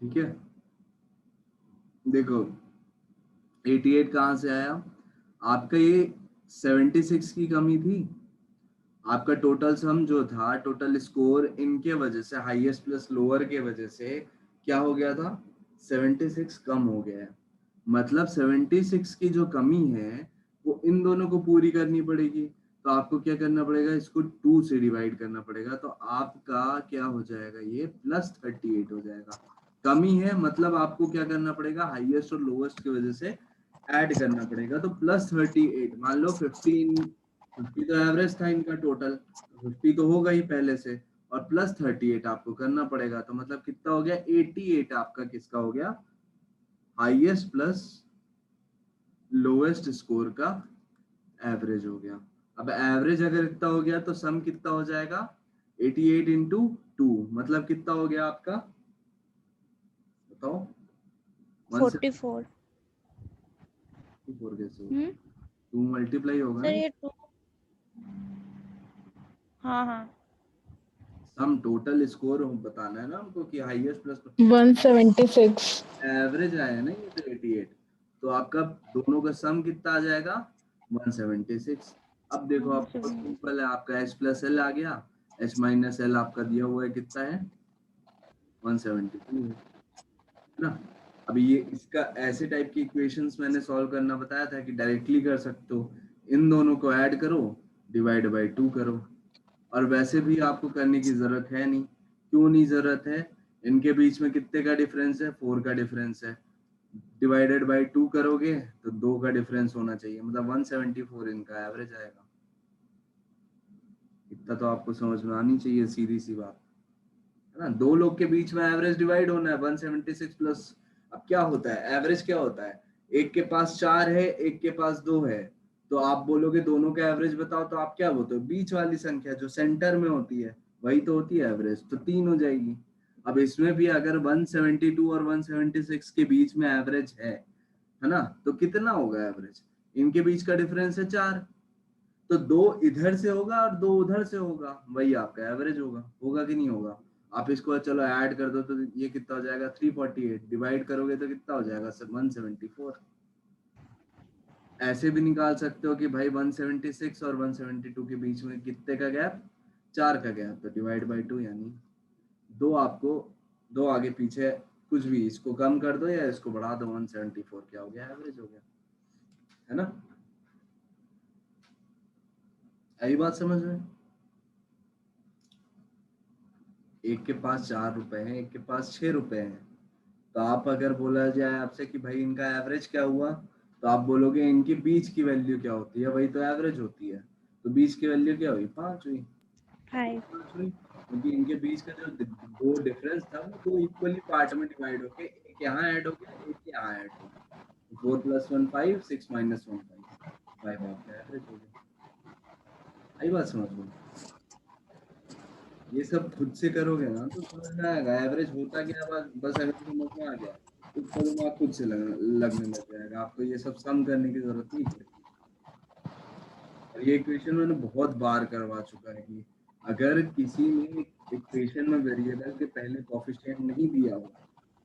ठीक है, देखो 88 कहाँ से आया, आपका ये 76 की कमी थी, आपका टोटल सम जो था, टोटल स्कोर इनके वजह से, हाईएस्ट प्लस लोअर के वजह से क्या हो गया था, 76 कम हो गया है। मतलब 76 की जो कमी है वो इन दोनों को पूरी करनी पड़ेगी, तो आपको क्या करना पड़ेगा, इसको 2 से डिवाइड करना पड़ेगा, तो आपका क्या हो जाएगा, ये +38 हो जाएगा। कमी है मतलब आपको क्या करना पड़ेगा, हाईएस्ट और लोवेस्ट की वजह से ऐड करना पड़ेगा, तो +38, मान लो 50 तो एवरेज था इनका टोटल, 50 तो होगा ही पहले से, और +38 आपको करना पड़ेगा, तो मतलब कितना हो गया, 88 आपका किसका हो गया, हाईएस्ट प्लस लोवेस्ट स्कोर का एवरेज हो गया। अब एवरेज अगर इतना हो गया तो सम कितना हो जाएगा, 88 इंटू 2, मतलब कितना हो गया आपका, बताओ, 44। 174 कैसे हो, 2 मल्टीप्लाई होगा सर ना, ये 2, हाँ हाँ। सम टोटल स्कोर बताना है ना हमको कि हाईएस्ट प्लस 176। एवरेज आया ना ये, तो 88, तो आपका दोनों का सम कितना आ जाएगा, 176। अब देखो आपको सिंपल है, आपका h प्लस एल आ गया, h माइनस एल आपका दिया हुआ है कितना है, 172 है ना। अभी ये इसका ऐसे टाइप की इक्वेशंस मैंने सॉल्व करना बताया था कि डायरेक्टली कर सकते हो, इन दोनों को ऐड करो, डिवाइड बाय 2 करो, और वैसे भी आपको करने की जरूरत है नहीं। क्यों नहीं जरूरत है, इनके बीच में कितने का डिफरेंस है, 4 का डिफरेंस है, डिवाइडेड बाय 2 करोगे तो 2 का डिफरेंस होना चाहिए, मतलब 174 इनका एवरेज आएगा। इतना तो आपको समझ में आनी चाहिए, सीधी सी बात है ना। दो लोग के बीच में एवरेज डिवाइड होना है, 176 प्लस, अब क्या होता है, एवरेज क्या होता है, एक के पास 4 है, एक के पास 2 है, तो आप बोलोगे दोनों का एवरेज बताओ, तो आप क्या बोलते हो, बीच वाली संख्या जो सेंटर में होती है वही तो होती है एवरेज, तो 3 हो जाएगी। अब इसमें भी अगर 172 और 176 के बीच में एवरेज है ना, तो कितना होगा एवरेज, इनके बीच का डिफरेंस है 4, तो 2 इधर से होगा और 2 उधर से होगा, वही आपका एवरेज होगा, होगा कि नहीं होगा। आप इसको चलो ऐड कर दो तो ये कितना हो जाएगा, 348, डिवाइड करोगे तो कितना हो जाएगा, 174। ऐसे भी निकाल सकते हो कि भाई 176 और 172 के बीच में कितने का गैप, 4 का गैप, तो डिवाइड बाई 2, यानी दो आपको, दो आगे पीछे कुछ भी, इसको कम कर दो या इसको बढ़ा दो, 174 क्या हो गया, एवरेज हो गया, है ना। यही बात समझ में, एक के पास 4 रुपए हैं, एक के पास 6 रुपए हैं, तो आप अगर बोला जाए आपसे कि भाई इनका एवरेज क्या हुआ, तो आप बोलोगे इनके बीच की वैल्यू क्या होती है, वही तो एवरेज होती है, तो बीच की वैल्यू क्या हुई, 5 हुई, 5। 5 हुई, क्योंकि इनके बीच का जो दो डिफरेंस था वो दो इक्वली पार्ट में डिवाइड होके, एक यहाँ ऐड हो गया, एक यहाँ ऐड हो गया, 4 + 1 5, 6 - 1 5, 5 आपका एवरेज हो गया। आई बात समझ में, ये सब खुद से करोगे ना तो समझ में आएगा एवरेज होता क्या है, बस अगर समझ में आ गया तो उसका दिमाग खुद से लगने लग जाएगा, आपको ये सब सम करने की जरूरत नहीं पड़ेगी। और ये इक्वेशन मैंने बहुत बार करवा चुका है कि अगर किसी में इक्वेशन में वेरिएबल के पहले कोफिशिएंट नहीं दिया हो,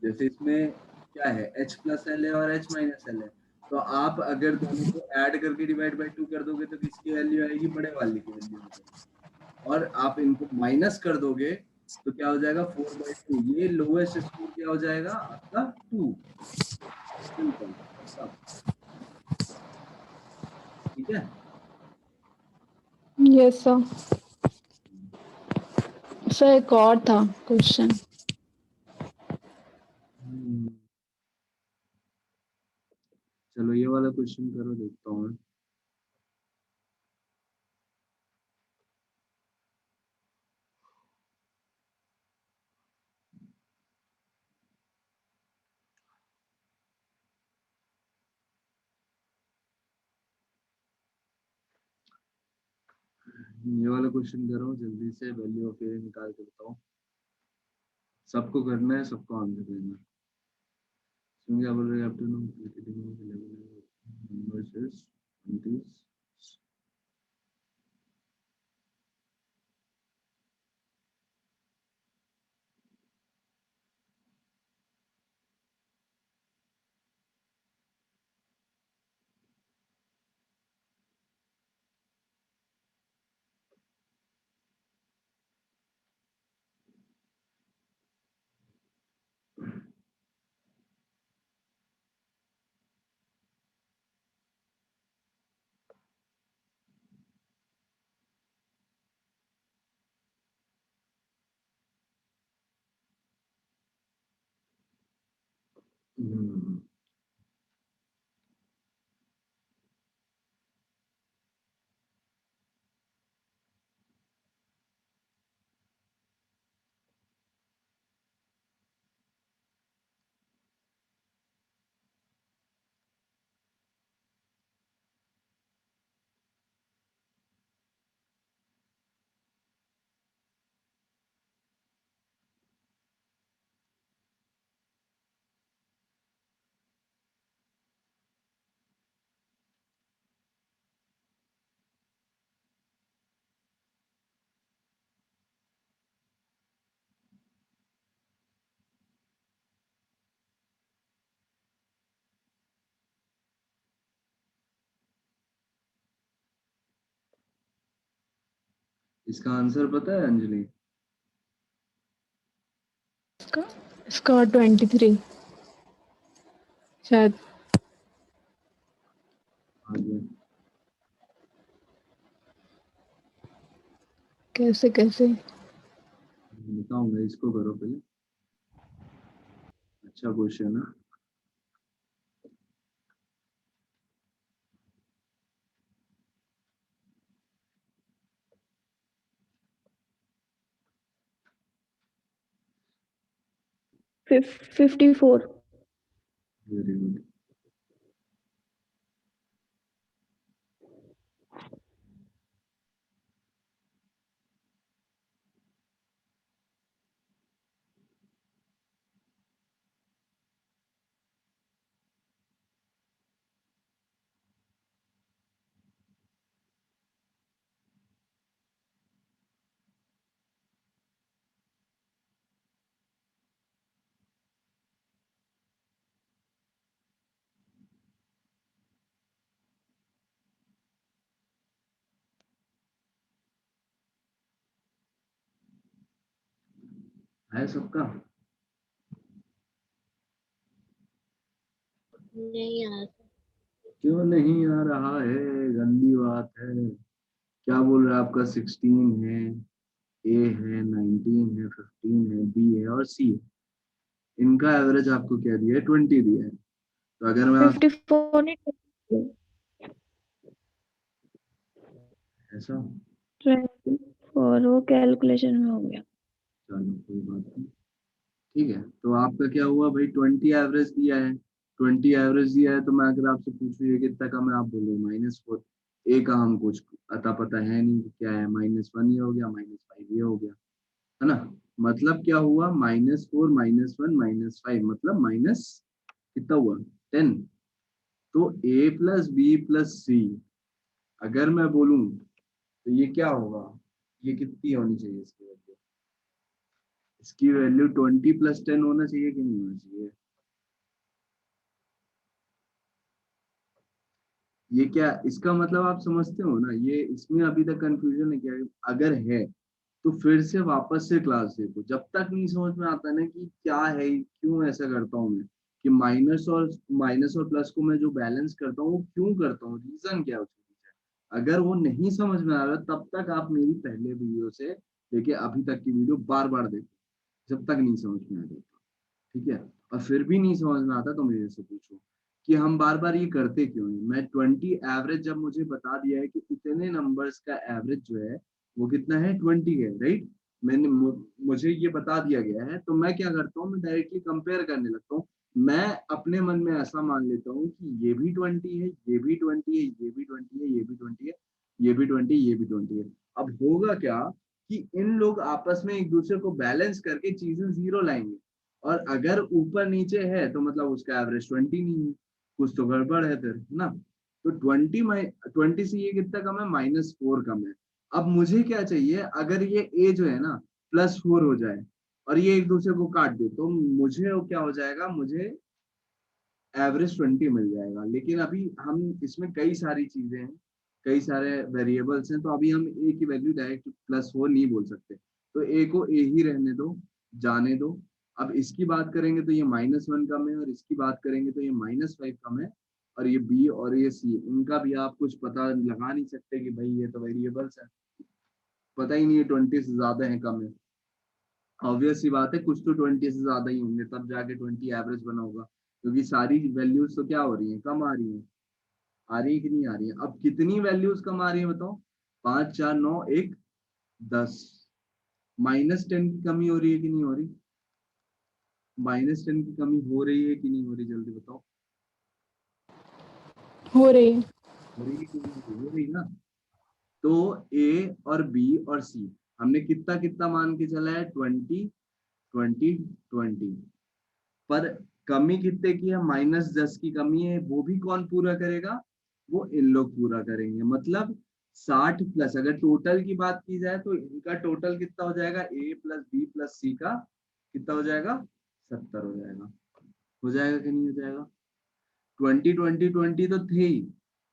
जैसे इसमें क्या है, h प्लस एल है और h माइनस एल है, तो आप अगर दोनों को ऐड करके डिवाइड बाई 2 कर दोगे तो किसकी वैल्यू आएगी, बड़े वाले की वैल्यू आएगी, और आप इनको माइनस कर दोगे तो क्या हो जाएगा, 4/2, ये लोएस्ट स्कोर क्या हो जाएगा आपका, 2, सिंपल, ठीक है। Yes sir. सर एक और था क्वेश्चन। चलो ये वाला क्वेश्चन करो, देखता हूँ मैं। ये वाला क्वेश्चन करो जल्दी से, वैल्यू ऑफ ए निकाल के बताओ, सबको करना है, सबको आंसर देना है। सुन क्या बोल रहे हैं, आफ्टरनून वर्सेस 20। हम्म, इसका आंसर पता है अंजलि? इसका इसका 23 शायद। आगे कैसे कैसे? बताऊंगा, इसको करो पहले। अच्छा क्वेश्चन है। 54। Very good. है सबका? नहीं यार। क्यों नहीं आ रहा है? गंदी बात है। क्या बोल रहा है? आपका 16 है, ए है, 19 है, 15 है, बी है और सी है। इनका एवरेज आपको क्या दिया है? 20 दिया है। तो अगर मैं आप 54 नहीं, ऐसा, 24 वो कैलकुलेशन में हो गया। चलो कोई बात नहीं। ठीक है, तो आपका क्या हुआ भाई? 20 एवरेज दिया है। 20 एवरेज दिया है, तो मैं अगर आपसे पूछूं ये कितना कम है, आप बोलो -4। ए का हम कुछ अता पता है नहीं कि क्या है। -1 ये हो गया, -5 ये हो गया, है ना? मतलब क्या हुआ? -4, -1, -5, मतलब माइनस कितना हुआ? 10। तो ए प्लस बी प्लस सी, अगर मैं बोलूं तो ये क्या होगा? ये कितनी होनी चाहिए इसकी वैल्यू? इसकी वैल्यू 20 + 10 होना चाहिए कि नहीं होना चाहिए? ये क्या, इसका मतलब आप समझते हो ना? ये इसमें अभी तक कंफ्यूजन है क्या? अगर है तो फिर से वापस से क्लास देखो। जब तक नहीं समझ में आता ना कि क्या है, क्यों ऐसा करता हूँ मैं, कि माइनस और प्लस को मैं जो बैलेंस करता हूँ वो क्यों करता हूँ, रीजन क्या है उसके पीछे, अगर वो नहीं समझ में आ रहा तब तक आप मेरी पहले वीडियो से लेके अभी तक की वीडियो बार बार देखो, जब तक नहीं समझ में आ जाता। ठीक है? और फिर भी नहीं समझ में आता तो मेरे से पूछो कि हम बार बार ये करते क्यों हैं। मैं 20 एवरेज जब मुझे बता दिया है कि इतने नंबर्स का एवरेज जो है वो कितना है, 20 है, राइट? मुझे ये बता दिया गया है, तो मैं क्या करता हूँ, मैं डायरेक्टली कंपेयर करने लगता हूँ। मैं अपने मन में ऐसा मान लेता हूँ कि ये भी 20 है, ये भी 20 है, ये भी 20 है, ये भी 20 है, ये भी 20, ये भी 20 है। अब होगा क्या कि इन लोग आपस में एक दूसरे को बैलेंस करके चीजें जीरो लाएंगे। और अगर ऊपर नीचे है तो मतलब उसका एवरेज 20 नहीं है, कुछ तो गड़बड़ है फिर, है ना? तो 20 से ये कितना कम है? -4 कम है। अब मुझे क्या चाहिए? अगर ये ए जो है ना +4 हो जाए और ये एक दूसरे को काट दे, तो मुझे वो क्या हो जाएगा? मुझे एवरेज 20 मिल जाएगा। लेकिन अभी हम इसमें कई सारी चीजें हैं, कई सारे वेरिएबल्स हैं, तो अभी हम ए की वैल्यू डायरेक्ट +4 नहीं बोल सकते। तो ए को ए ही रहने दो, जाने दो। अब इसकी बात करेंगे तो ये -1 कम है, और इसकी बात करेंगे तो ये -5 कम है। और ये बी और ये सी, इनका भी आप कुछ पता लगा नहीं सकते कि भाई ये तो वेरिएबल्स है, पता ही नहीं है 20 से ज्यादा है कम है। ऑब्वियस सी बात है, कुछ तो 20 से ज्यादा ही होंगे, तब जाके 20 एवरेज बना होगा। क्योंकि सारी वैल्यूज तो क्या हो रही है, कम आ रही है। आ रही है कि नहीं आ रही है? अब कितनी वैल्यूज कम आ रही है बताओ? 5 4 9 1 10। -10 की कमी हो रही है कि नहीं हो रही? -10 की कमी हो रही है कि नहीं हो रही, जल्दी बताओ। हो रही है। हो रही है कि नहीं हो रही ना? तो ए और बी और सी हमने कितना कितना मान के चला है, 20 20 20। पर कमी कितने की है, -10 की कमी है। वो भी कौन पूरा करेगा? वो इन लोग पूरा करेंगे। मतलब 60 प्लस, अगर टोटल की बात की जाए तो इनका टोटल कितना हो जाएगा, ए प्लस बी प्लस सी का कितना हो जाएगा, 70 हो जाएगा। हो जाएगा कि नहीं हो जाएगा? 20 20 20 तो थे ही,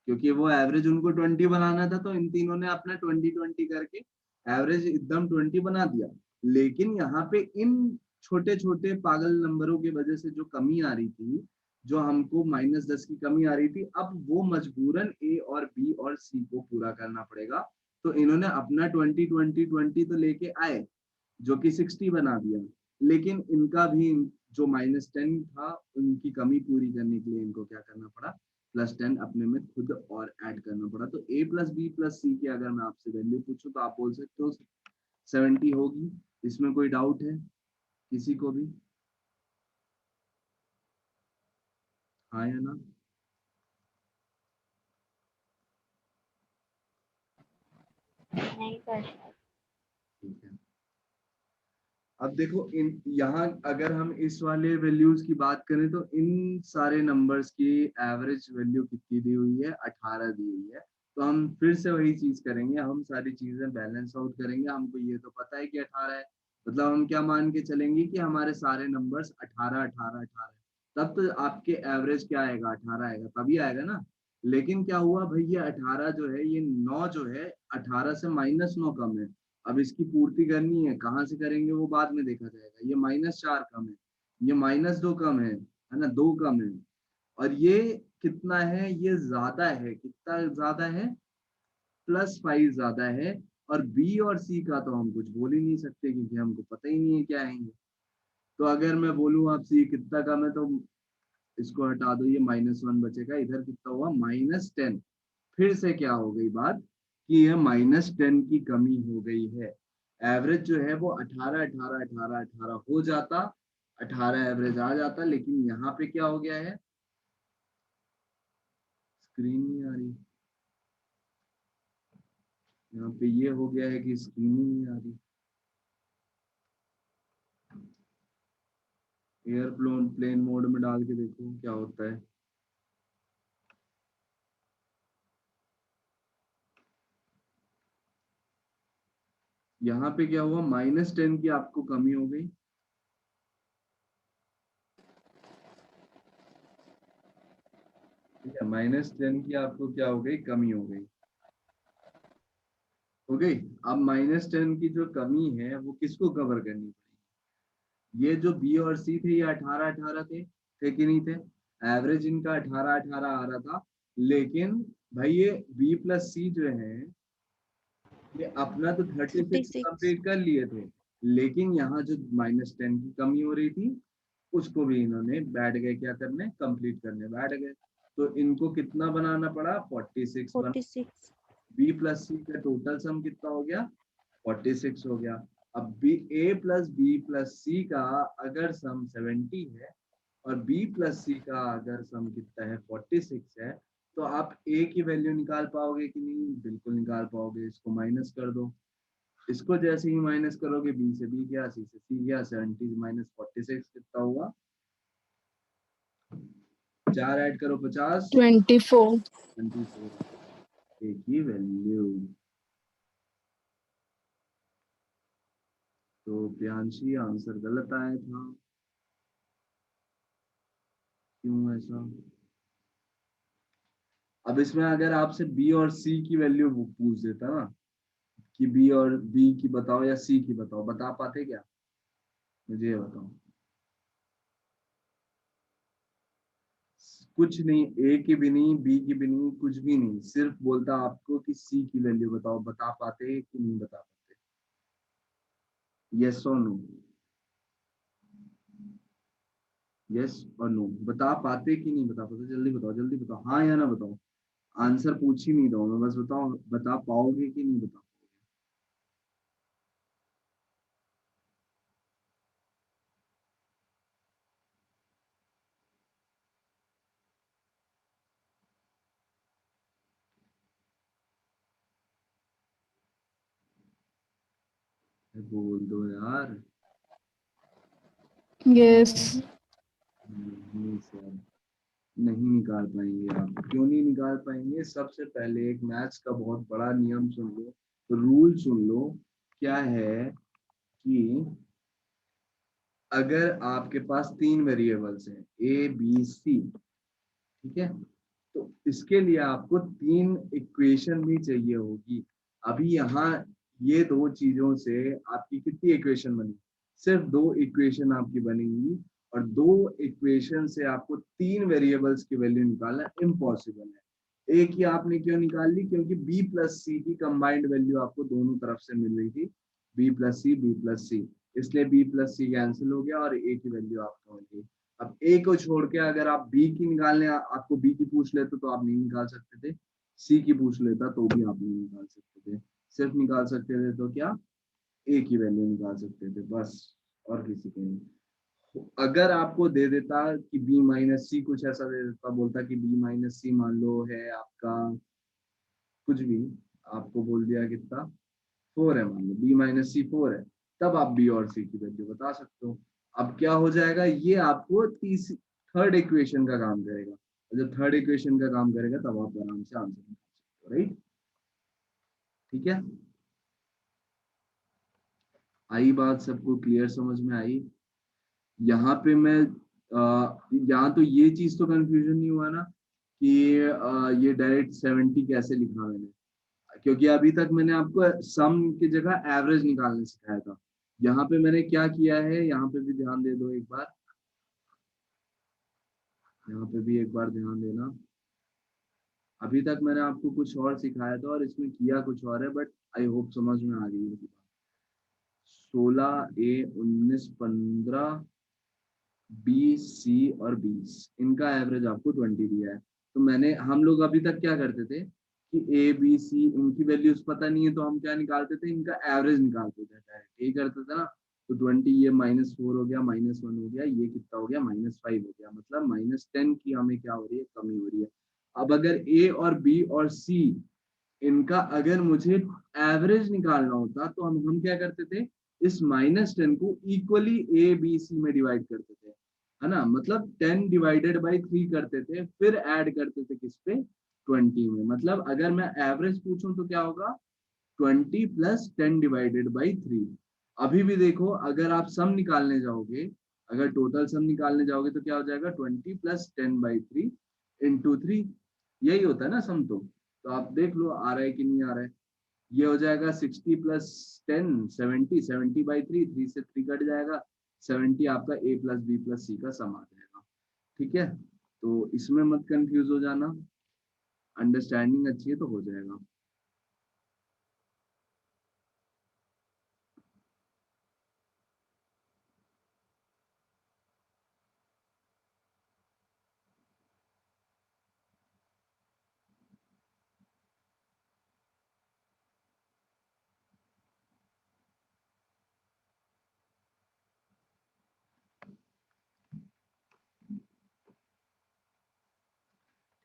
क्योंकि वो एवरेज उनको 20 बनाना था, तो इन तीनों ने अपना 20 20 करके एवरेज एकदम 20 बना दिया। लेकिन यहाँ पे इन छोटे छोटे पागल नंबरों की वजह से जो कमी आ रही थी, जो हमको -10 की कमी आ रही थी, अब वो मजबूरन ए और बी और सी को पूरा करना पड़ेगा। तो इन्होंने अपना 20 20 20 तो लेके आए, जो कि 60 बना दिया। लेकिन इनका भी जो -10 था, उनकी कमी पूरी करने के लिए इनको क्या करना पड़ा, +10 अपने में खुद और ऐड करना पड़ा। तो a प्लस बी प्लस सी की अगर मैं आपसे वैल्यू पूछूं तो आप बोल सकते हो 70 होगी। इसमें कोई डाउट है किसी को भी? हाँ या ना? नहीं कर। ठीक है। अब देखो, इन यहाँ अगर हम इस वाले वैल्यूज की बात करें तो इन सारे नंबर्स की एवरेज वैल्यू कितनी दी हुई है, 18 दी हुई है। तो हम फिर से वही चीज करेंगे, हम सारी चीजें बैलेंस आउट करेंगे। हमको ये तो पता है कि 18 है, मतलब हम क्या मान के चलेंगे कि हमारे सारे नंबर्स 18 18 18 है। तब तो आपके एवरेज क्या आएगा, 18 आएगा, तभी आएगा ना। लेकिन क्या हुआ भाई, ये 18 जो है, ये 9 जो है, 18 से -9 कम है। अब इसकी पूर्ति करनी है, कहाँ से करेंगे वो बाद में देखा जाएगा। ये -4 कम है, ये -2 कम है ना, 2 कम है। और ये कितना है, ये ज्यादा है। कितना ज्यादा है, +5 ज्यादा है। और बी और सी का तो हम कुछ बोल ही नहीं सकते, क्योंकि हमको पता ही नहीं है क्या है ये। तो अगर मैं बोलूँ आपसे ये कितना कम है, तो इसको हटा दो, ये -1 बचेगा। इधर कितना हुआ, -10। फिर से क्या हो गई बात, कि ये -10 की कमी हो गई है। एवरेज जो है वो 18 18 18 18 हो जाता, 18 एवरेज आ जाता। लेकिन यहाँ पे क्या हो गया है, स्क्रीन नहीं आ रही। यहाँ पे ये हो गया है कि स्क्रीन ही नहीं आ रही। एयरप्लेन प्लेन मोड में डाल के देखो क्या होता है। यहाँ पे क्या हुआ, -10 की आपको कमी हो गई। ठीक है, -10 की आपको क्या हो गई, कमी हो गई। हो गई। अब -10 की जो कमी है वो किसको कवर करनी पड़ेगी? ये जो बी और सी थे, ये 18 18 थे कि नहीं थे? एवरेज इनका 18 18 आ रहा था। लेकिन भाई ये बी प्लस सी जो है, ये अपना तो 36 36। कंप्लीट कर लिए थे। लेकिन यहाँ जो -10 की कमी हो रही थी, उसको भी इन्होंने बैठ गए क्या करने, कंप्लीट करने बैठ गए। तो इनको कितना बनाना पड़ा, 46 बना। 46। बी प्लस सी का टोटल सम कितना हो गया, 46 हो गया। अब बी, ए प्लस बी प्लस सी का अगर सम 70 है, और बी प्लस सी का अगर सम कितना है, 46 है, तो आप ए की वैल्यू निकाल पाओगे कि नहीं? बिल्कुल निकाल पाओगे। इसको माइनस कर दो। इसको जैसे ही माइनस करोगे, बी से बी गया, सी से सी गया, 70 -46 कितना हुआ, 4 ऐड करो 50, 24। 24। एक ही वैल्यू। तो प्रियांशी आंसर गलत आया था, क्यों ऐसा? अब इसमें अगर आपसे बी और सी की वैल्यू पूछ देता ना, कि बी और बी की बताओ या सी की बताओ, बता पाते क्या? मुझे ये बताओ। कुछ नहीं, ए की भी नहीं, बी की भी नहीं, कुछ भी नहीं, सिर्फ बोलता आपको कि सी की वैल्यू बताओ, बता पाते कि नहीं बता पाते? यस और नो? यस और नो, बता पाते कि नहीं बता पाते? जल्दी बताओ, जल्दी बताओ, हाँ या ना बताओ। आंसर पूछ ही नहीं रहा हूँ मैं, बस बताओ बता पाओगे कि नहीं बता पाओगे? बोल दो यार। यस। नहीं सर, नहीं निकाल पाएंगे आप। क्यों नहीं निकाल पाएंगे? सबसे पहले एक मैथ्स का बहुत बड़ा नियम सुन लो, तो रूल सुन लो। क्या है कि अगर आपके पास तीन वेरिएबल्स हैं ए बी सी, ठीक है, तो इसके लिए आपको तीन इक्वेशन भी चाहिए होगी। अभी यहाँ ये दो चीजों से आपकी कितनी इक्वेशन बनी? सिर्फ दो इक्वेशन आपकी बनेंगी, और दो इक्वेशन से आपको तीन वेरिएबल्स की वैल्यू निकालना इम्पॉसिबल है। एक ही आपने क्यों निकाल ली? क्योंकि बी प्लस सी की कंबाइंड वैल्यू आपको दोनों तरफ से मिल रही थी, बी प्लस सी, बी प्लस सी, इसलिए बी प्लस सी कैंसिल हो गया और ए की वैल्यू आपको मिल गई। अब ए को छोड़ के अगर आप बी की निकालने, आपको बी की पूछ लेते तो आप नहीं निकाल सकते थे, सी की पूछ लेता तो भी आप नहीं निकाल सकते थे। सिर्फ निकाल सकते थे तो क्या? ए की वैल्यू निकाल सकते थे बस, और किसी के नहीं। अगर आपको दे देता कि बी माइनस सी, कुछ ऐसा दे देता, बोलता कि बी माइनस सी मान लो है आपका कुछ भी, आपको बोल दिया कितना, 4 है, मान लो बी माइनस सी 4 है, तब आप बी और सी की वैल्यू बता सकते हो। अब क्या हो जाएगा, ये आपको थर्ड इक्वेशन का काम करेगा, और जब थर्ड इक्वेशन का काम करेगा तब आप आराम से आंसर निकाल सकते हो, राइट? ठीक है, आई बात सबको क्लियर, समझ में आई? यहाँ पे मैं यहाँ तो ये चीज तो कंफ्यूजन नहीं हुआ ना कि ये डायरेक्ट 70 कैसे लिखा मैंने? क्योंकि अभी तक मैंने आपको सम की जगह एवरेज निकालने सिखाया था। यहाँ पे मैंने क्या किया है, यहाँ पे भी ध्यान दे दो एक बार, यहाँ पे भी एक बार ध्यान देना। अभी तक मैंने आपको कुछ और सिखाया था और इसमें किया कुछ और है, बट आई होप समझ में आ गई है। 16 A 19 15 B C और 20, इनका एवरेज आपको 20 दिया है। तो मैंने, हम लोग अभी तक क्या करते थे कि ए बी सी इनकी वैल्यूज पता नहीं है तो हम क्या निकालते थे, इनका एवरेज निकालते थे, डायरेक्ट यही करते थे ना। तो 20 ये -4 हो गया, -1 हो गया, ये कितना हो गया, -5 हो गया, मतलब -10 की हमें क्या हो रही है, कमी हो रही है। अब अगर ए और बी और सी, इनका अगर मुझे एवरेज निकालना होता तो हम क्या करते थे, इस -10 को इक्वली ए बी सी में डिवाइड करते थे, है ना, मतलब 10 डिवाइडेड बाई 3 करते थे, फिर ऐड करते थे किस पे, 20 में। मतलब अगर मैं एवरेज पूछूं तो क्या होगा, 20 प्लस 10 डिवाइडेड बाई 3। अभी भी देखो, अगर आप सम निकालने जाओगे, अगर टोटल सम निकालने जाओगे तो क्या हो जाएगा, 20 प्लस 10/3 इंटू 3, यही होता है ना सम। तो आप देख लो आ रहा है कि नहीं आ रहा है। ये हो जाएगा 60 प्लस 10 70, 70/3, 3 से 3 कट जाएगा, 70 आपका ए प्लस बी प्लस सी का सम आ जाएगा। ठीक है, तो इसमें मत कंफ्यूज हो जाना, अंडरस्टैंडिंग अच्छी है तो हो जाएगा।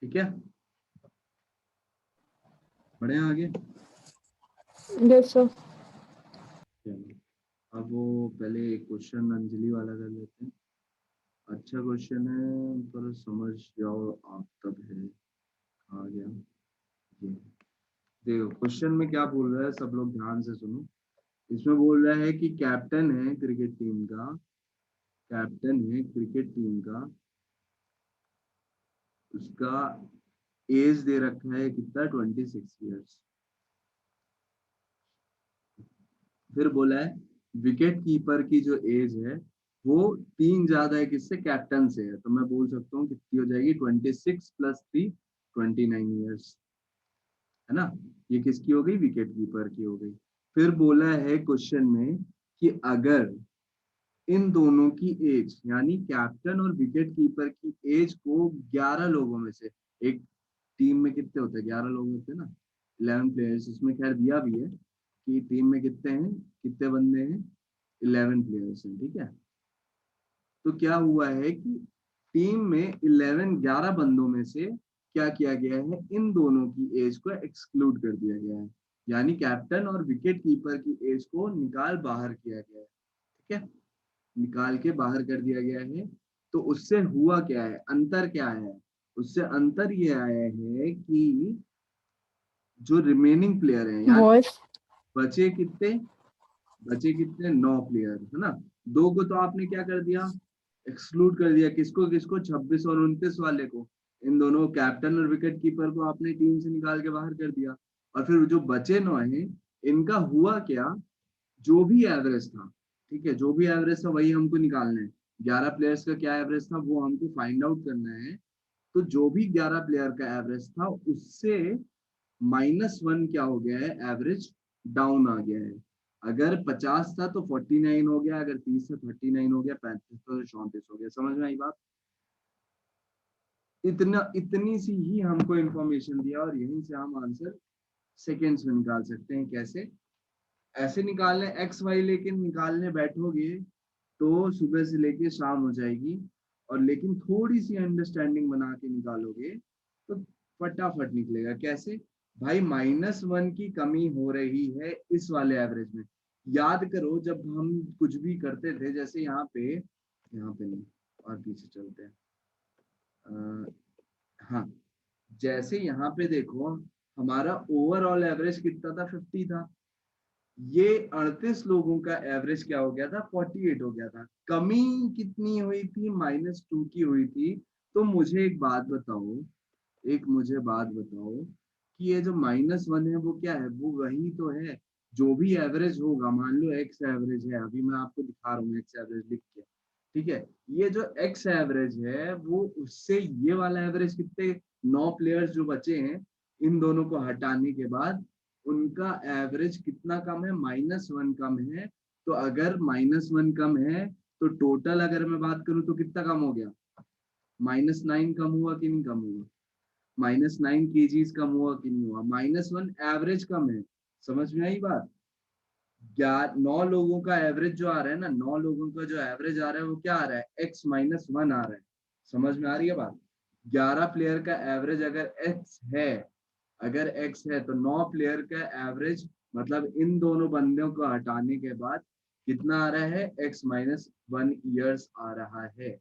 ठीक है, बढ़े आगे। Yes sir. चलो, अब वो पहले एक क्वेश्चन अंजलि वाला कर लेते हैं। अच्छा क्वेश्चन है, पर समझ जाओ आप तब है। आ गया ये, देखो क्वेश्चन में क्या बोल रहा है, सब लोग ध्यान से सुनो। इसमें बोल रहा है कि कैप्टन है क्रिकेट टीम का, कैप्टन है क्रिकेट टीम का, उसका एज दे रखा है कितना, 26 ईयर्स। फिर बोला है विकेट कीपर की जो एज है वो 3 ज्यादा है किससे, कैप्टन से है, तो मैं बोल सकता हूँ कितनी हो जाएगी, 26 प्लस 3, 29 ईयर्स, है ना। ये किसकी हो गई, विकेट कीपर की हो गई। फिर बोला है क्वेश्चन में कि अगर इन दोनों की एज यानी कैप्टन और विकेट कीपर की एज को 11 लोगों में से, एक टीम में कितने होते हैं, 11 लोग होते हैं ना, 11 प्लेयर्स, इसमें खैर दिया भी है कि टीम में कितने हैं, कितने बंदे हैं, 11 प्लेयर्स हैं, ठीक है। तो क्या हुआ है कि टीम में 11 बंदों में से क्या किया गया है, इन दोनों की एज को एक्सक्लूड कर दिया गया है, यानी कैप्टन और विकेट कीपर की एज को निकाल बाहर किया गया है, ठीक है, निकाल के बाहर कर दिया गया है। तो उससे हुआ क्या है, अंतर क्या है, उससे अंतर ये आया है कि जो रिमेनिंग प्लेयर हैं, यानी वॉइस बचे कितने, बचे कितने 9 प्लेयर है ना, 2 को तो आपने क्या कर दिया, एक्सक्लूड कर दिया, किसको किसको, 26 और 29 वाले को, इन दोनों कैप्टन और विकेट कीपर को आपने टीम से निकाल के बाहर कर दिया। और फिर जो बचे 9 हैं, इनका हुआ क्या, जो भी एवरेज था, ठीक है, जो भी एवरेज था वही हमको निकालना है, 11 प्लेयर्स का क्या एवरेज था वो हमको फाइंड आउट करना है। तो जो भी 11 प्लेयर का एवरेज था उससे -1 क्या हो गया है, एवरेज डाउन आ गया है। अगर 50 था तो 49 हो गया, अगर 30 था 39 हो गया, 35 तो 34 हो गया। समझ में आई बात, इतनी सी ही हमको इंफॉर्मेशन दिया और यहीं से हम आंसर सेकेंड्स में निकाल सकते हैं। कैसे, ऐसे निकालने एक्स वाई लेकिन निकालने बैठोगे तो सुबह से लेके शाम हो जाएगी, और लेकिन थोड़ी सी अंडरस्टैंडिंग बना के निकालोगे तो फटाफट निकलेगा। कैसे भाई, -1 की कमी हो रही है इस वाले एवरेज में। याद करो जब हम कुछ भी करते थे, जैसे यहाँ पे नहीं, और पीछे चलते हैं, हाँ, जैसे यहाँ पे देखो हमारा ओवरऑल एवरेज कितना था, 50 था, ये 38 लोगों का एवरेज क्या हो गया था, 48 हो गया था। कमी कितनी हुई थी, -2 की हुई थी। तो मुझे एक बात बताओ, कि ये जो -1 है वो क्या है, वो वही तो है जो भी एवरेज होगा। मान लो एक्स एवरेज है, अभी मैं आपको दिखा रहा हूँ एक्स एवरेज लिख के, ठीक है, ये जो एक्स एवरेज है वो उससे ये वाला एवरेज कितने, 9 प्लेयर्स जो बचे हैं इन दोनों को हटाने के बाद उनका एवरेज कितना कम है, -1 कम है। तो अगर -1 कम है तो टोटल अगर मैं बात करूं तो कितना कम हो गया, -9 कम हुआ कि नहीं कम हुआ, -9 kgs कम हुआ कि नहीं हुआ, -1 एवरेज कम है। समझ में आई बात, 9 लोगों का एवरेज जो आ रहा है ना, 9 लोगों का जो एवरेज आ रहा है वो क्या आ रहा है, x-1 आ रहा है। समझ में आ रही है बात, 11 प्लेयर का एवरेज अगर x है, तो 9 प्लेयर का एवरेज मतलब इन दोनों बंदों को हटाने के बाद कितना आ रहा है, x-1 ईयर्स आ रहा है।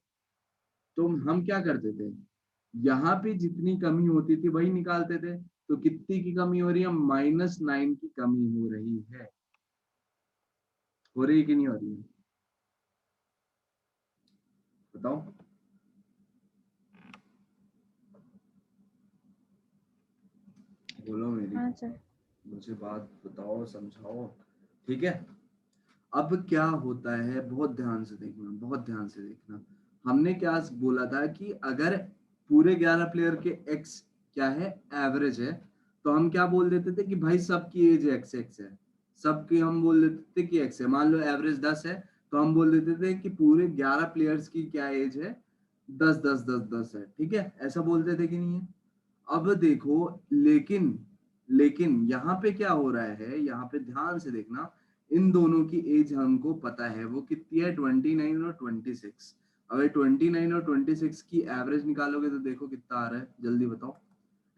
तो हम क्या करते थे, यहाँ पे जितनी कमी होती थी वही निकालते थे। तो कितनी की कमी हो रही है, -9 की कमी हो रही है, हो रही है कि नहीं हो रही है, बताओ। बोलो मेरी, हाँ सर। मुझे बात बताओ, समझाओ, ठीक है। अब क्या होता है, बहुत ध्यान से देखना, बहुत ध्यान से देखना। हमने क्या बोला था कि अगर पूरे 11 प्लेयर के एक्स क्या है, एवरेज है, तो हम क्या बोल देते थे कि भाई सबकी एज एक्स एक्स है, सबकी हम बोल देते थे कि एक्स है। मान लो एवरेज 10 है तो हम बोल देते थे कि पूरे 11 प्लेयर्स की क्या एज है, 10 10 10 10 है, ठीक है, ऐसा बोलते थे कि नहीं है। अब देखो, लेकिन लेकिन यहाँ पे क्या हो रहा है, यहाँ पे ध्यान से देखना, इन दोनों की एज हमको पता है वो कितनी है, 29 और 26। अगर 29 और 26 की एवरेज निकालोगे तो देखो कितना आ रहा है, जल्दी बताओ।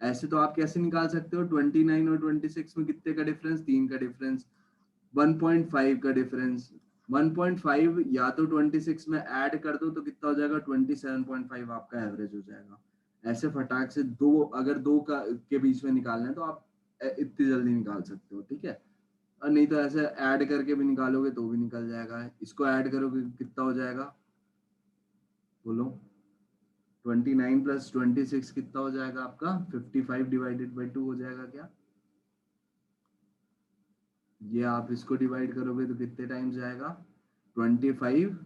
ऐसे तो आप कैसे निकाल सकते हो, 29 और 26 में कितने का डिफरेंस, 3 का डिफरेंस, 1.5 का डिफरेंस, 1.5 या तो 26 में ऐड कर दो तो कितना हो जाएगा, 27.5 आपका एवरेज हो जाएगा। ऐसे फटाक से दो, अगर दो का के बीच में निकालना है तो आप इतनी जल्दी निकाल सकते हो, ठीक है। और नहीं तो ऐसे ऐड करके भी निकालोगे तो भी निकल जाएगा। इसको ऐड करोगे कितना हो जाएगा, बोलो, 29 + 26 कितना हो जाएगा आपका, 55 डिवाइडेड बाई 2 हो जाएगा क्या। ये आप इसको डिवाइड करोगे तो कितने टाइम्स जाएगा, 25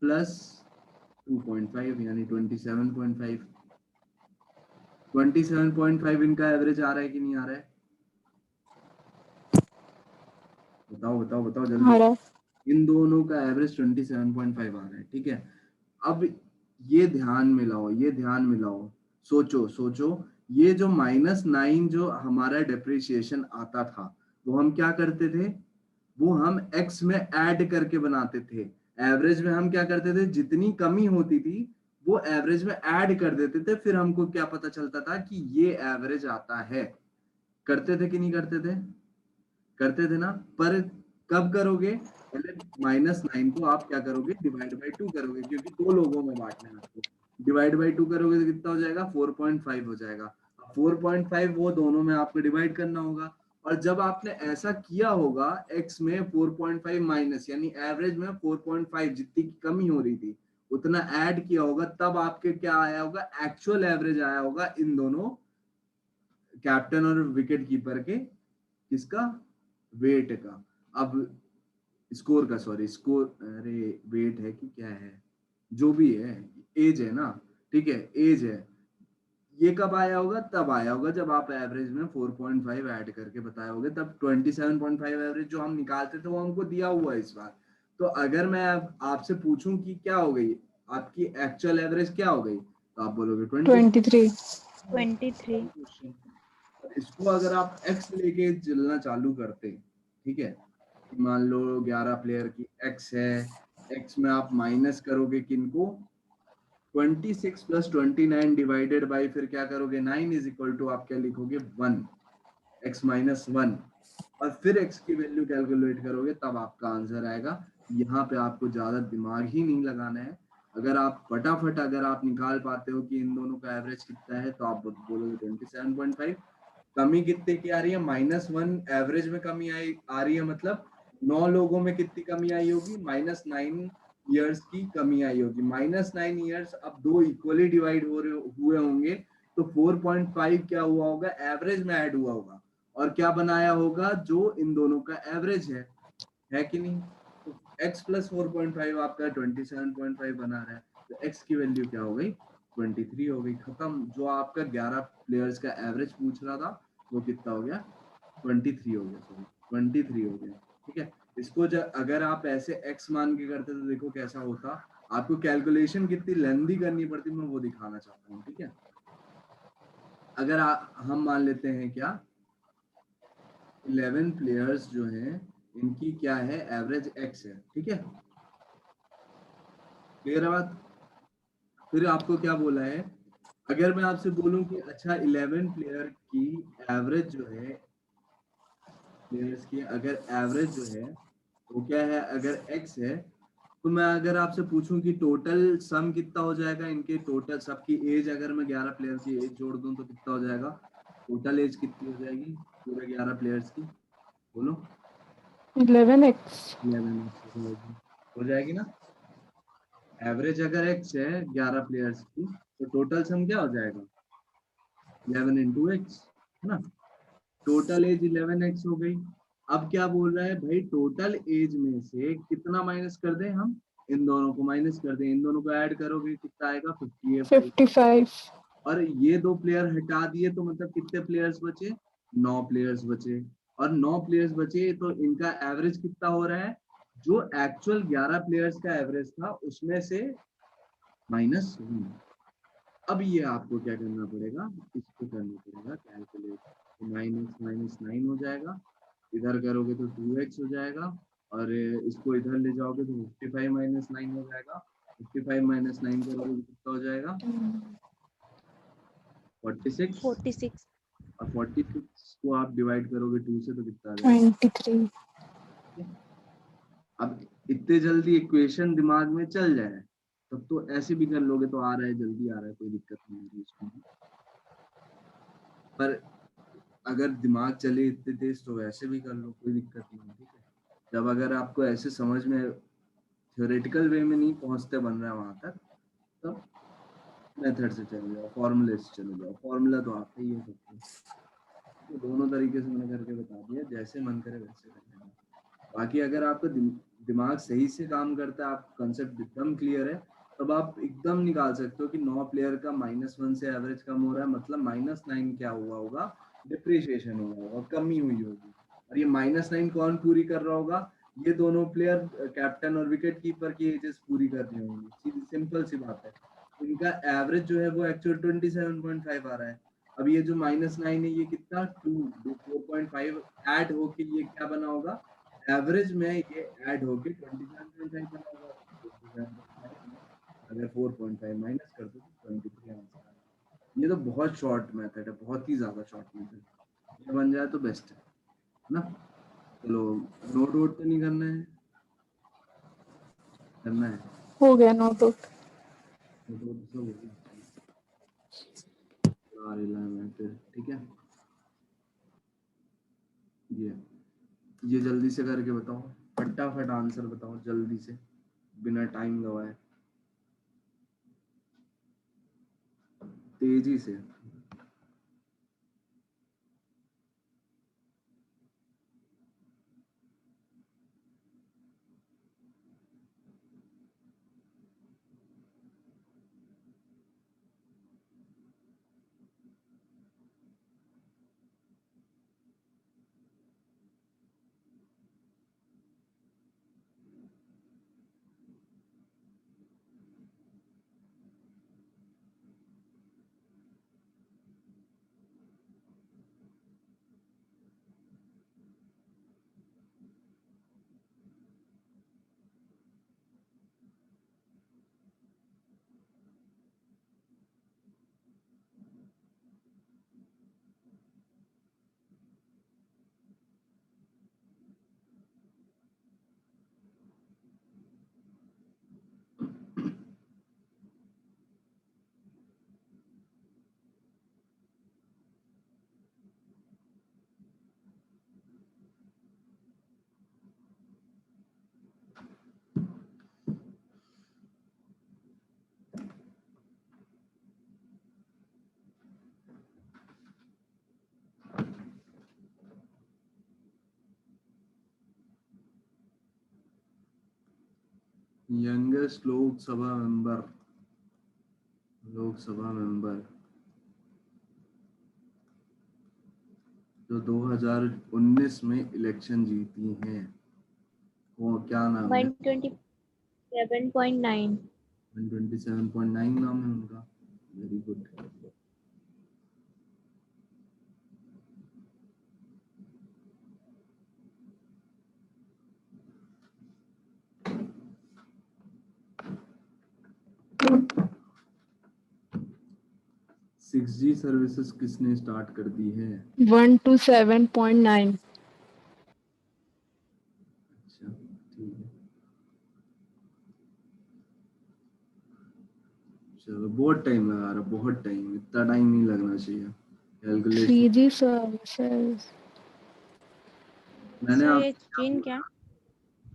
+ 2.5 यानी 27.5। 27.5 इनका एवरेज आ रहा है कि नहीं आ रहा है, बताओ बताओ बताओ जल्दी। आ रहा है। इन दोनों का एवरेज 27.5 आ रहा है, ठीक है। अब ये ध्यान में लाओ, ये ध्यान में लाओ, सोचो सोचो, ये जो -9 जो हमारा डेप्रिसिएशन आता था, वो हम क्या करते थे, वो हम एक्स में ऐड करके बनाते थे। एवरेज में हम क्या करते थे, जितनी कमी होती थी वो एवरेज में ऐड कर देते थे, फिर हमको क्या पता चलता था कि ये एवरेज आता है। करते थे कि नहीं करते थे? करते थे ना। पर कब करोगे, पहले -9 को आप क्या करोगे, डिवाइड बाई 2 करोगे, क्योंकि 2 लोगों में बांटना है आपको। डिवाइड बाई 2 करोगे तो कितना हो जाएगा, 4.5 हो जाएगा। 4.5 वो दोनों में आपको डिवाइड करना होगा। और जब आपने ऐसा किया होगा, x में 4.5 माइनस, यानी एवरेज में 4.5 जितनी की कमी हो रही थी उतना ऐड किया होगा, तब आपके क्या आया होगा, एक्चुअल एवरेज आया होगा इन दोनों कैप्टन और विकेट कीपर के, किसका, वेट का। अब स्कोर का, सॉरी स्कोर, अरे वेट है कि क्या है, जो भी है, एज है ना, ठीक है, एज है। ये कब आया होगा, तब आया होगा जब आप एवरेज में 4.5 ऐड करके बताए होगे, तब 27.5 एवरेज जो हम निकालते थे वो हमको दिया हुआ है इस बार। तो अगर मैं आपसे पूछूं कि क्या हो गई आपकी एक्चुअल एवरेज, क्या हो गई, तो आप बोलोगे 23. 23. क्वेश्चन। इसको अगर आप x लेके चलना चालू करते, ठीक है, मान लो 11 प्लेयर की x है, x में आप माइनस करोगे किनको, 26 प्लस 29 डिवाइडेड बाई, फिर क्या करोगे, 9 इज इक्वल टू आप क्या लिखोगे, 1, x माइनस 1, और फिर x की वैल्यू कैलकुलेट करोगे, तब आपका आंसर आएगा। यहाँ पे आपको ज्यादा दिमाग ही नहीं लगाना है। अगर आप फटाफट अगर आप निकाल पाते हो कि इन दोनों का एवरेज कितना है, तो आप बोलोगे 27.5। कमी कितने की आ रही है, -1 एवरेज में कमी आई आ रही है, मतलब 9 लोगों में कितनी कमी आई होगी, -9 ईयर्स की कमी आई होगी। -9 ईयर्स अब दो इक्वली डिवाइड हो रहे हुए होंगे, तो 4.5 क्या हुआ होगा, एवरेज में ऐड हुआ होगा, और क्या बनाया होगा, जो इन दोनों का एवरेज है कि नहीं। तो x प्लस 4.5 आपका 27.5 बना रहा है, तो x की वैल्यू क्या हो गई, 23 हो गई, खत्म। जो आपका 11 प्लेयर्स का एवरेज पूछ रहा था वो कितना हो गया, 23 हो गया, सॉरी 23 हो गया, ठीक है। इसको अगर आप ऐसे x मान के करते तो देखो कैसा होता, आपको कैलकुलेशन कितनी लेंदी करनी पड़ती, मैं वो दिखाना चाहता हूँ, ठीक है। अगर हम मान लेते हैं क्या, 11 प्लेयर्स जो हैं इनकी क्या है, एवरेज x है, ठीक है, क्लियर है बात। फिर आपको क्या बोला है, अगर मैं आपसे बोलूं कि अच्छा 11 प्लेयर की एवरेज जो है, प्लेयर्स की अगर एवरेज जो है वो क्या है, अगर x है, तो मैं अगर आपसे पूछूं कि टोटल सम कितना हो जाएगा, इनके टोटल सबकी एज, अगर मैं 11 प्लेयर की एज जोड़ दूं तो कितना हो जाएगा, टोटल एज कितनी हो जाएगी पूरे 11 प्लेयर्स की, बोलो। 11x. 11 हो जाएगी ना। एवरेज अगर x है 11 प्लेयर्स की, तो टोटल सम क्या हो जाएगा, 11 इंटू एक्स, है ना। टोटल एज 11x हो गई। अब क्या बोल रहा है भाई, टोटल एज में से कितना माइनस कर दें हम, इन दोनों को माइनस कर दें, इन दोनों को ऐड करोगे कितना आएगा, 55। 55. और ये दो प्लेयर हटा दिए तो मतलब कितने प्लेयर्स बचे, 9 प्लेयर्स बचे। और 9 प्लेयर्स बचे तो इनका एवरेज कितना हो रहा है, जो एक्चुअल 11 प्लेयर्स का एवरेज था उसमें से माइनस। अब ये आपको क्या करना पड़ेगा, इसको करना पड़ेगा कैलकुलेट, तो -9 हो जाएगा, इधर करोगे तो 2x हो जाएगा, और इसको इधर ले जाओगे तो 55 - 9 हो जाएगा। 55 - 9 करोगे तो कितना हो जाएगा, 46। 46. और 46 को आप डिवाइड करोगे 2 से तो कितना आ जाएगा। 23. अब इतने जल्दी इक्वेशन दिमाग में चल जाए तब तो ऐसे भी कर लोगे, तो आ रहा है, जल्दी आ रहा है, कोई दिक्कत नहीं आ रही इसमें। पर अगर दिमाग चले इतने तेज तो वैसे भी कर लो, कोई दिक्कत नहीं है, ठीक है। जब अगर आपको ऐसे समझ में थ्योरेटिकल वे में नहीं पहुंचते बन रहा है वहां तक, तब मेथड से चले जाओ, फॉर्मूले से चले जाओ, फॉर्मूला तो आता ही है सबको। तो दोनों तरीके से मैंने करके बता दिया, जैसे मन करे वैसे कर लेना। बाकी अगर आपका दिमाग सही से काम करता है, आप कंसेप्ट एकदम क्लियर है, तब आप एकदम निकाल सकते हो कि 9 प्लेयर का -1 से एवरेज कम हो रहा है, मतलब -9 क्या हुआ होगा, डिप्रिशिएशन हुआ होगा, कमी हुई होगी। और ये -9 कौन पूरी कर रहा होगा, ये दोनों प्लेयर कैप्टन और विकेट कीपर की एजेस पूरी कर रही होंगी, सीधी सिंपल सी बात है। इनका एवरेज जो है वो एक्चुअल 27.5 आ रहा है। अब ये जो -9 है ये कितना 4.5 ऐड होके ये क्या बना होगा, एवरेज में ये ऐड होके 27.5 बना होगा। 27.5 में अगर 4.5 माइनस कर दो तो 23 आंसर आ रहा है। ये तो बहुत शॉर्ट मेथड है, बहुत ही ज्यादा शॉर्ट मेथड। ये बन जाए तो बेस्ट है ना। चलो, नोट वोट तो नहीं करना है, करना है हो गया नोट आउट। नोट वोट तो सब हो गया। आ रही है फिर, ठीक है। ये ये जल्दी से करके बताओ, फटाफट आंसर बताओ जल्दी से, बिना टाइम गवाए, तेजी से। यंगेस्ट लोकसभा मेंबर जो 2019 में इलेक्शन जीती हैं, वो क्या नाम है? 127.9। 127.9 नाम है उनका। Very good. सिक्स जी सर्विसेज किसने स्टार्ट कर दी है? 127.9। अच्छा, ठीक है। चलो, बहुत टाइम लगा रहा, बहुत टाइम, इतना टाइम नहीं लगना चाहिए कैलकुलेशन। 3G services. मैंने सर आप ये चीन क्या?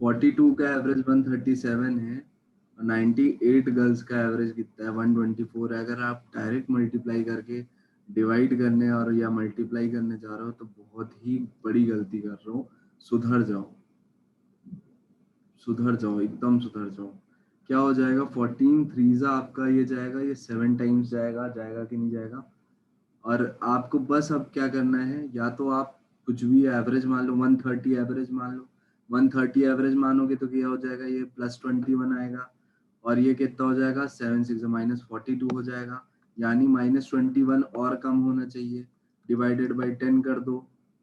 42 का एवरेज 137 है, और 98 गर्ल्स का एवरेज कितना है? 124 है। अगर आप डायरेक्ट मल्टीप्लाई करके डिवाइड करने और या मल्टीप्लाई करने जा रहे हो तो बहुत ही बड़ी गलती कर रहे हो। सुधर जाओ, सुधर जाओ, एकदम सुधर जाओ। क्या हो जाएगा? 14 थ्रीजा आपका ये जाएगा, ये 7 टाइम्स जाएगा, जाएगा कि नहीं जाएगा? और आपको बस अब क्या करना है, या तो आप कुछ भी एवरेज मान लो, 130 एवरेज मान लो। 130 एवरेज मानोगे तो क्या हो जाएगा, ये +21 आएगा, और ये कितना हो जाएगा, 7 6 -42 हो जाएगा। यानी -21 और कम होना चाहिए, डिवाइडेड बाई 10 कर दो,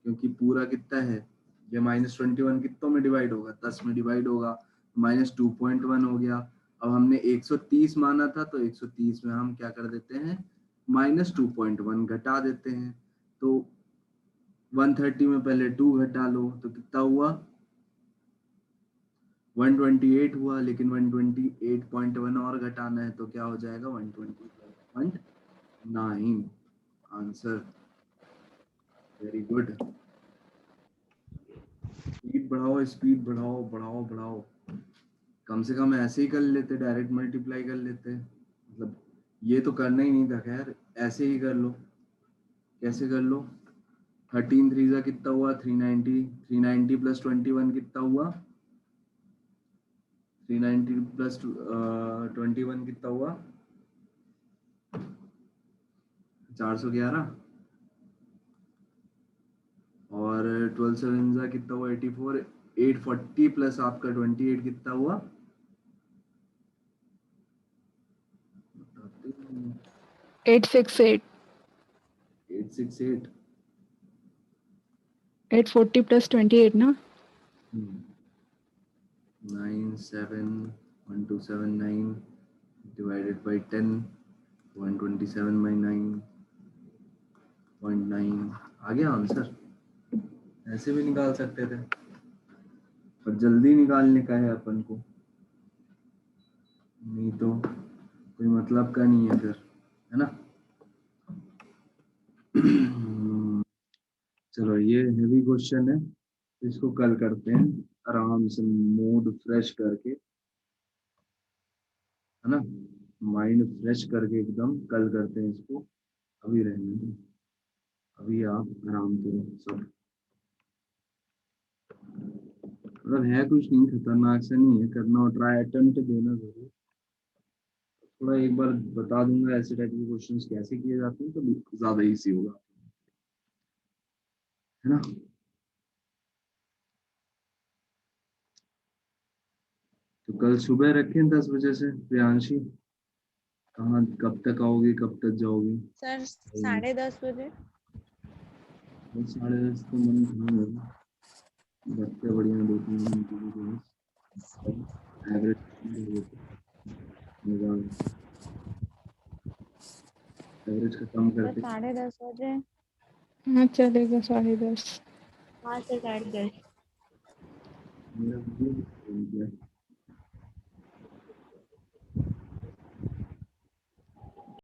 क्योंकि पूरा कितना है, ये -21 कितनों में डिवाइड होगा, 10 में डिवाइड होगा, -2.1 हो गया। अब हमने 130 माना था, तो 130 में हम क्या कर देते हैं, -2.1 घटा देते हैं। तो 130 में पहले 2 घटा लो तो कितना हुआ, 128 हुआ, लेकिन 128.1 और घटाना है तो क्या हो जाएगा, 125.9 आंसर। Very good. स्पीड बढ़ाओ, स्पीड बढ़ाओ, बढ़ाओ बढ़ाओ। कम से कम ऐसे ही कर लेते, डायरेक्ट मल्टीप्लाई कर लेते, मतलब ये तो करना ही नहीं था। खैर, ऐसे ही कर लो। कैसे कर लो? 13 थ्रीजा कितना हुआ, 390। 390 + 21 कितना हुआ, 390 + 21 कितना हुआ, 411। और 12 7 कितना हुआ, 84। 840 प्लस आपका 28 कितना हुआ? 868. 868। 840 plus 28 ना? 971,279 divided by 10, 127 by 9.9 आ गया आंसर। ऐसे भी निकाल सकते थे, पर जल्दी निकालने का है अपन को, नहीं तो कोई मतलब का नहीं है फिर, है ना। चलो ये हेवी क्वेश्चन है, इसको कल करते हैं आराम से, मूड फ्रेश करके, है ना, माइंड फ्रेश करके एकदम कल करते हैं इसको। अभी रहने दो, अभी आप आराम करो सब। मतलब है कुछ नहीं, खतरनाक से नहीं है, करना और ट्राई अटेम्प्ट देना जरूर। थोड़ा एक बार बता दूंगा ऐसे टाइप के क्वेश्चंस कैसे किए जाते हैं, तो ज्यादा इजी होगा, है ना। तो कल सुबह रखें 10 बजे से। प्रियांशी कहाँ, कब तक आओगी, कब तक जाओगी? सर 10:30 बजे। 10:30 तो मन कहाँ है, बच्चे बढ़िया 2-3 घंटे की एवरेज एवरेज खत्म सर करके 10:30 बजे। हाँ चलेगा 10:30. हाँ सर 10:30। मेरा भी